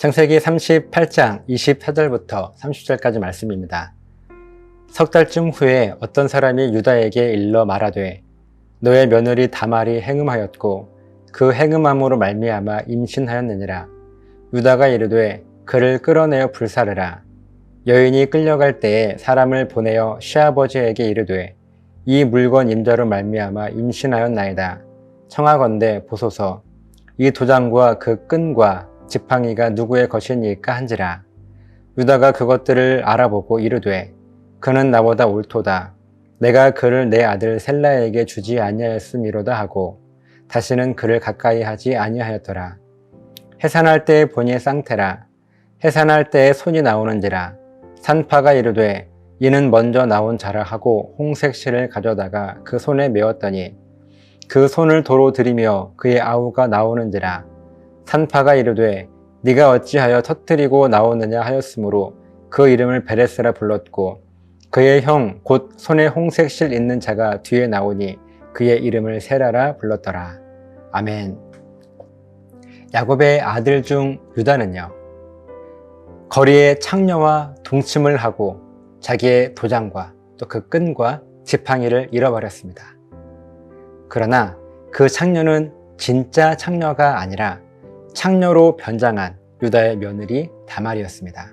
창세기 38장 24절부터 30절까지 말씀입니다. 석 달쯤 후에 어떤 사람이 유다에게 일러 말하되 너의 며느리 다말이 행음하였고 그 행음함으로 말미암아 임신하였느니라. 유다가 이르되 그를 끌어내어 불사르라. 여인이 끌려갈 때에 사람을 보내어 시아버지에게 이르되 이 물건 임자로 말미암아 임신하였나이다. 청하건대 보소서. 이 도장과 그 끈과 지팡이가 누구의 것이니까 한지라. 유다가 그것들을 알아보고 이르되 그는 나보다 옳도다. 내가 그를 내 아들 셀라에게 주지 아니하였음이로다 하고 다시는 그를 가까이 하지 아니하였더라. 해산할 때에 본이 쌍태라. 해산할 때에 손이 나오는지라. 산파가 이르되 이는 먼저 나온 자라 하고 홍색 실을 가져다가 그 손에 메었더니 그 손을 도로 들이며 그의 아우가 나오는지라. 산파가 이르되 네가 어찌하여 터뜨리고 나오느냐 하였으므로 그 이름을 베레스라 불렀고 그의 형 곧 손에 홍색 실 있는 자가 뒤에 나오니 그의 이름을 세라라 불렀더라. 아멘. 야곱의 아들 중 유다는요, 거리에 창녀와 동침을 하고 자기의 도장과 또 그 끈과 지팡이를 잃어버렸습니다. 그러나 그 창녀는 진짜 창녀가 아니라 창녀로 변장한 유다의 며느리 다말이었습니다.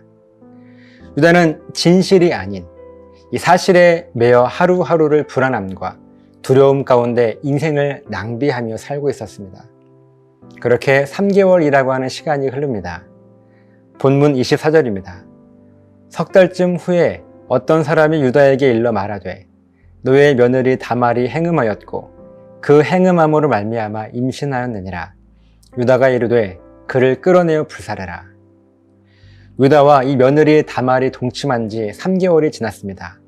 유다는 진실이 아닌 이 사실에 매여 하루하루를 불안함과 두려움 가운데 인생을 낭비하며 살고 있었습니다. 그렇게 3개월이라고 하는 시간이 흐릅니다. 본문 24절입니다. 석 달쯤 후에 어떤 사람이 유다에게 일러 말하되 너의 며느리 다말이 행음하였고 그 행음함으로 말미암아 임신하였느니라. 유다가 이르되 그를 끌어내어 불사르라. 유다와 이 며느리 다말이 동침한 지 3개월이 지났습니다.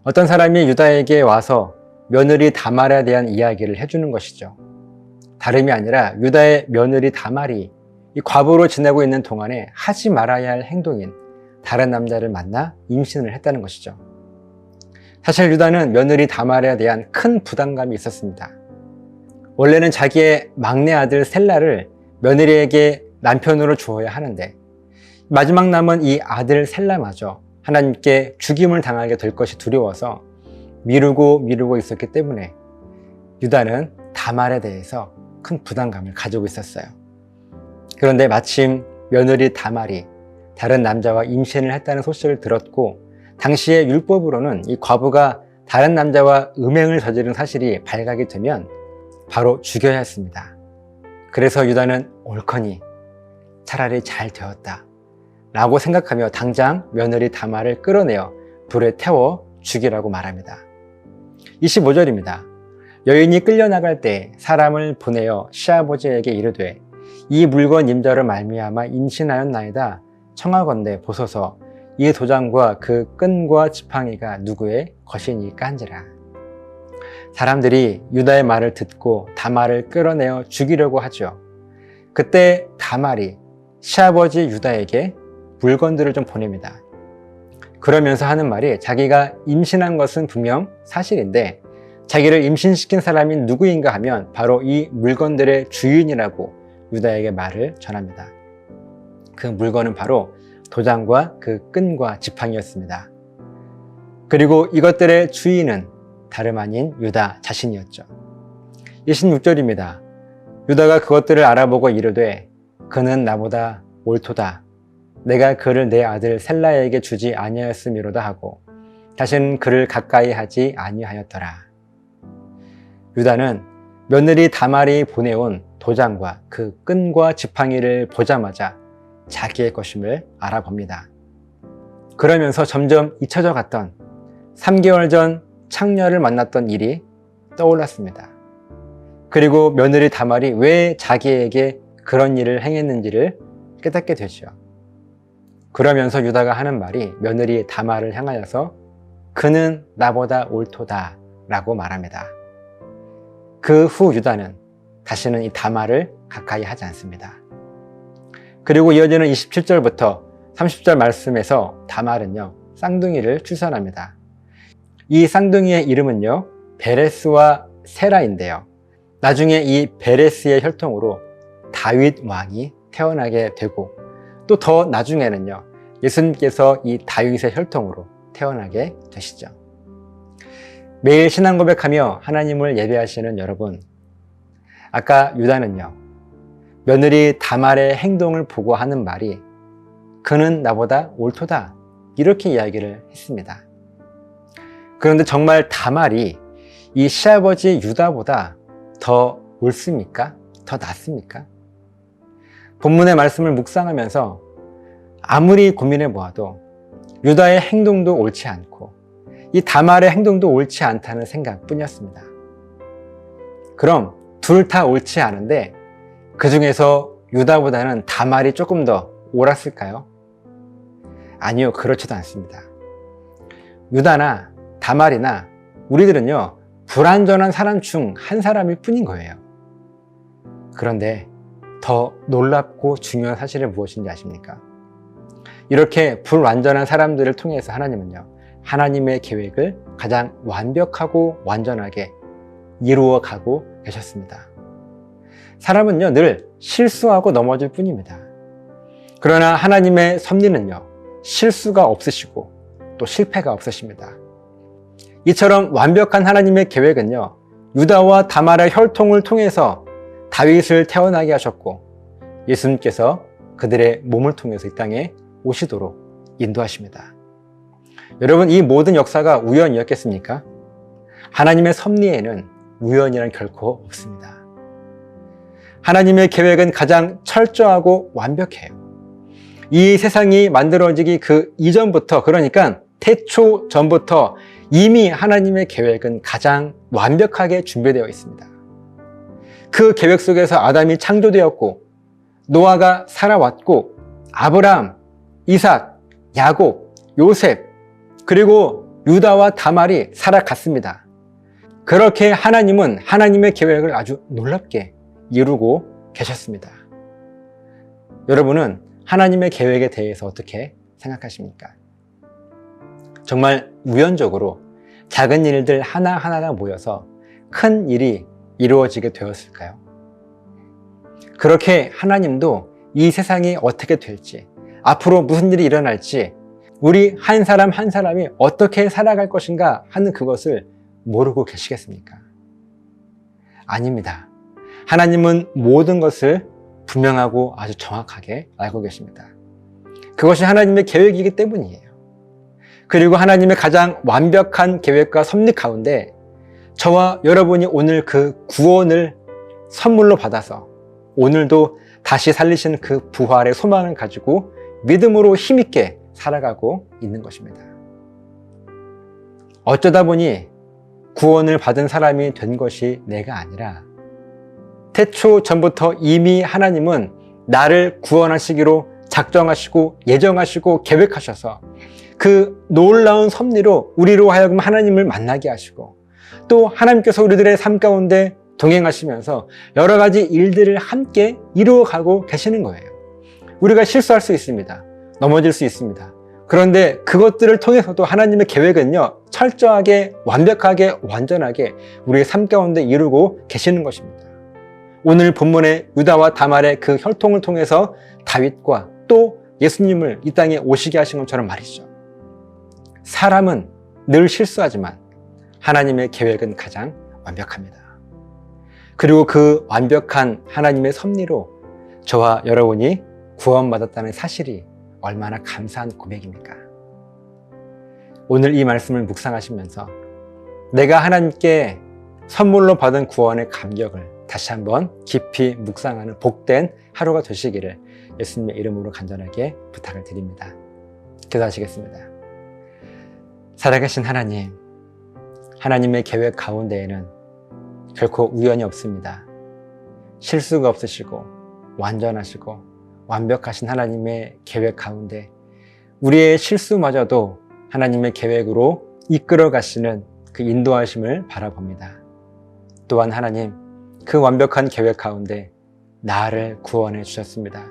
어떤 사람이 유다에게 와서 며느리 다말에 대한 이야기를 해주는 것이죠. 다름이 아니라 유다의 며느리 다말이 이 과부로 지내고 있는 동안에 하지 말아야 할 행동인 다른 남자를 만나 임신을 했다는 것이죠. 사실 유다는 며느리 다말에 대한 큰 부담감이 있었습니다. 원래는 자기의 막내 아들 셀라를 며느리에게 남편으로 주어야 하는데 마지막 남은 이 아들 셀라마저 하나님께 죽임을 당하게 될 것이 두려워서 미루고 있었기 때문에 유다는 다말에 대해서 큰 부담감을 가지고 있었어요. 그런데 마침 며느리 다말이 다른 남자와 임신을 했다는 소식을 들었고 당시의 율법으로는 이 과부가 다른 남자와 음행을 저지른 사실이 발각이 되면 바로 죽여야 했습니다. 그래서 유다는 옳거니 차라리 잘 되었다 라고 생각하며 당장 며느리 다말을 끌어내어 불에 태워 죽이라고 말합니다. 25절입니다. 여인이 끌려나갈 때 사람을 보내어 시아버지에게 이르되 이 물건 임자로 말미암아 임신하였나이다. 청하건대 보소서. 이 도장과 그 끈과 지팡이가 누구의 것이니까 한지라. 사람들이 유다의 말을 듣고 다말을 끌어내어 죽이려고 하죠. 그때 다말이 시아버지 유다에게 물건들을 좀 보냅니다. 그러면서 하는 말이 자기가 임신한 것은 분명 사실인데 자기를 임신시킨 사람이 누구인가 하면 바로 이 물건들의 주인이라고 유다에게 말을 전합니다. 그 물건은 바로 도장과 그 끈과 지팡이였습니다. 그리고 이것들의 주인은 다름 아닌 유다 자신이었죠. 26절입니다. 유다가 그것들을 알아보고 이르되 그는 나보다 옳도다. 내가 그를 내 아들 셀라에게 주지 아니하였음이로다 하고 다시는 그를 가까이 하지 아니하였더라. 유다는 며느리 다말이 보내온 도장과 그 끈과 지팡이를 보자마자 자기의 것임을 알아봅니다. 그러면서 점점 잊혀져 갔던 3개월 전 창녀를 만났던 일이 떠올랐습니다. 그리고 며느리 다말이 왜 자기에게 그런 일을 행했는지를 깨닫게 되죠. 그러면서 유다가 하는 말이 며느리 다말을 향하여서 그는 나보다 옳도다 라고 말합니다. 그 후 유다는 다시는 이 다말을 가까이 하지 않습니다. 그리고 이어지는 27절부터 30절 말씀에서 다말은요, 쌍둥이를 출산합니다. 이 쌍둥이의 이름은요, 베레스와 세라인데요. 나중에 이 베레스의 혈통으로 다윗 왕이 태어나게 되고 또 더 나중에는요, 예수님께서 이 다윗의 혈통으로 태어나게 되시죠. 매일 신앙 고백하며 하나님을 예배하시는 여러분, 아까 유다는요, 며느리 다말의 행동을 보고 하는 말이 그는 나보다 옳도다, 이렇게 이야기를 했습니다. 그런데 정말 다말이 이 시아버지 유다보다 더 옳습니까? 더 낫습니까? 본문의 말씀을 묵상하면서 아무리 고민해 보아도 유다의 행동도 옳지 않고 이 다말의 행동도 옳지 않다는 생각뿐이었습니다. 그럼 둘 다 옳지 않은데 그 중에서 유다보다는 다말이 조금 더 옳았을까요? 아니요, 그렇지도 않습니다. 유다나 다말이나 우리들은요, 불완전한 사람 중 한 사람일 뿐인 거예요. 그런데 더 놀랍고 중요한 사실은 무엇인지 아십니까? 이렇게 불완전한 사람들을 통해서 하나님은요, 하나님의 계획을 가장 완벽하고 완전하게 이루어가고 계셨습니다. 사람은요, 늘 실수하고 넘어질 뿐입니다. 그러나 하나님의 섭리는요, 실수가 없으시고 또 실패가 없으십니다. 이처럼 완벽한 하나님의 계획은요, 유다와 다말의 혈통을 통해서 다윗을 태어나게 하셨고 예수님께서 그들의 몸을 통해서 이 땅에 오시도록 인도하십니다. 여러분, 이 모든 역사가 우연이었겠습니까? 하나님의 섭리에는 우연이란 결코 없습니다. 하나님의 계획은 가장 철저하고 완벽해요. 이 세상이 만들어지기 그 이전부터, 그러니까 태초 전부터 이미 하나님의 계획은 가장 완벽하게 준비되어 있습니다. 그 계획 속에서 아담이 창조되었고 노아가 살아왔고 아브라함, 이삭, 야곱, 요셉, 그리고 유다와 다말이 살아갔습니다. 그렇게 하나님은 하나님의 계획을 아주 놀랍게 이루고 계셨습니다. 여러분은 하나님의 계획에 대해서 어떻게 생각하십니까? 정말 우연적으로 작은 일들 하나하나가 모여서 큰 일이 이루어지게 되었을까요? 그렇게 하나님도 이 세상이 어떻게 될지, 앞으로 무슨 일이 일어날지, 우리 한 사람 한 사람이 어떻게 살아갈 것인가 하는 그것을 모르고 계시겠습니까? 아닙니다. 하나님은 모든 것을 분명하고 아주 정확하게 알고 계십니다. 그것이 하나님의 계획이기 때문이에요. 그리고 하나님의 가장 완벽한 계획과 섭리 가운데 저와 여러분이 오늘 그 구원을 선물로 받아서 오늘도 다시 살리신 그 부활의 소망을 가지고 믿음으로 힘있게 살아가고 있는 것입니다. 어쩌다 보니 구원을 받은 사람이 된 것이 내가 아니라 태초 전부터 이미 하나님은 나를 구원하시기로 작정하시고 예정하시고 계획하셔서 그 놀라운 섭리로 우리로 하여금 하나님을 만나게 하시고 또 하나님께서 우리들의 삶 가운데 동행하시면서 여러 가지 일들을 함께 이루어가고 계시는 거예요. 우리가 실수할 수 있습니다. 넘어질 수 있습니다. 그런데 그것들을 통해서도 하나님의 계획은요, 철저하게, 완벽하게, 완전하게 우리의 삶 가운데 이루고 계시는 것입니다. 오늘 본문의 유다와 다말의 그 혈통을 통해서 다윗과 또 예수님을 이 땅에 오시게 하신 것처럼 말이죠. 사람은 늘 실수하지만 하나님의 계획은 가장 완벽합니다. 그리고 그 완벽한 하나님의 섭리로 저와 여러분이 구원받았다는 사실이 얼마나 감사한 고백입니까? 오늘 이 말씀을 묵상하시면서 내가 하나님께 선물로 받은 구원의 감격을 다시 한번 깊이 묵상하는 복된 하루가 되시기를 예수님의 이름으로 간절하게 부탁을 드립니다. 기도하시겠습니다. 살아계신 하나님, 하나님의 계획 가운데에는 결코 우연이 없습니다. 실수가 없으시고 완전하시고 완벽하신 하나님의 계획 가운데 우리의 실수마저도 하나님의 계획으로 이끌어 가시는 그 인도하심을 바라봅니다. 또한 하나님, 그 완벽한 계획 가운데 나를 구원해 주셨습니다.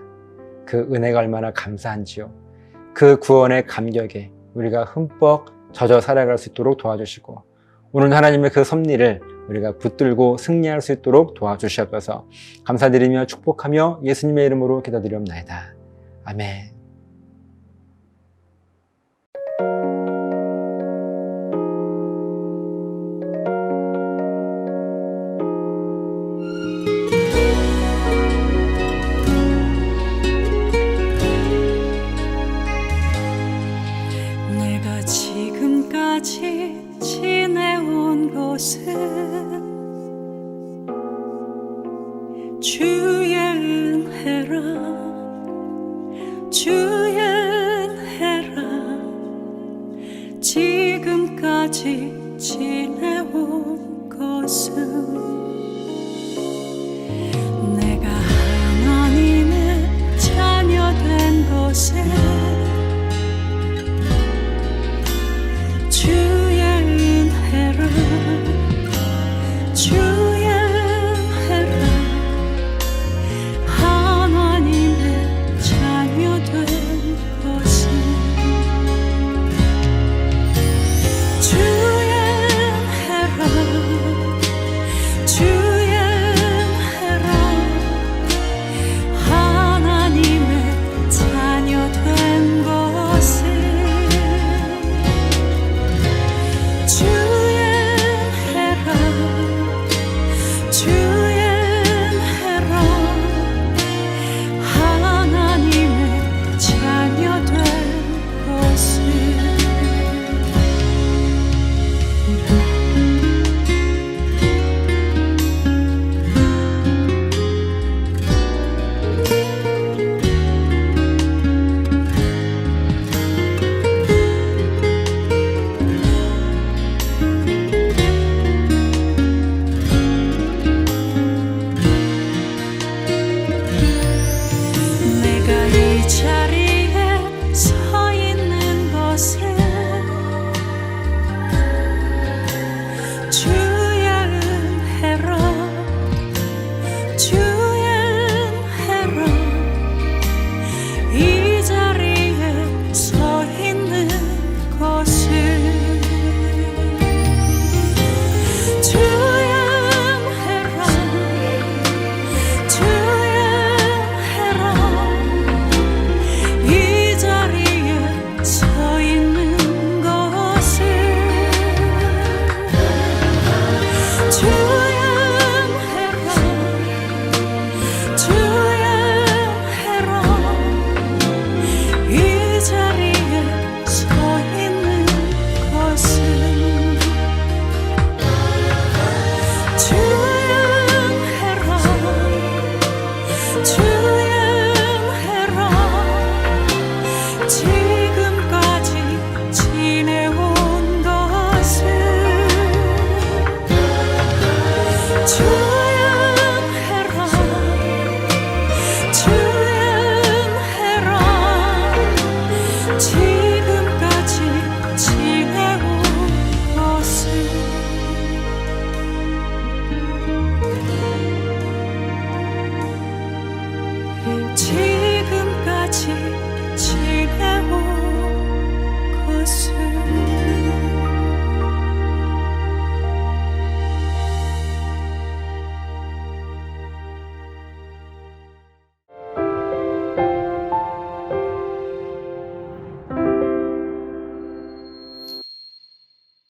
그 은혜가 얼마나 감사한지요. 그 구원의 감격에 우리가 흠뻑 젖어 살아갈 수 있도록 도와주시고 오늘 하나님의 그 섭리를 우리가 붙들고 승리할 수 있도록 도와주시옵소서. 감사드리며 축복하며 예수님의 이름으로 기도드리옵나이다. 아멘. 아멘. 내가 지금까지 지내온 곳은 주의 은혜라, 주의 은혜라. 지금까지 지내온 곳은 내가 하나님의 자녀 된 곳에 주의 은혜라,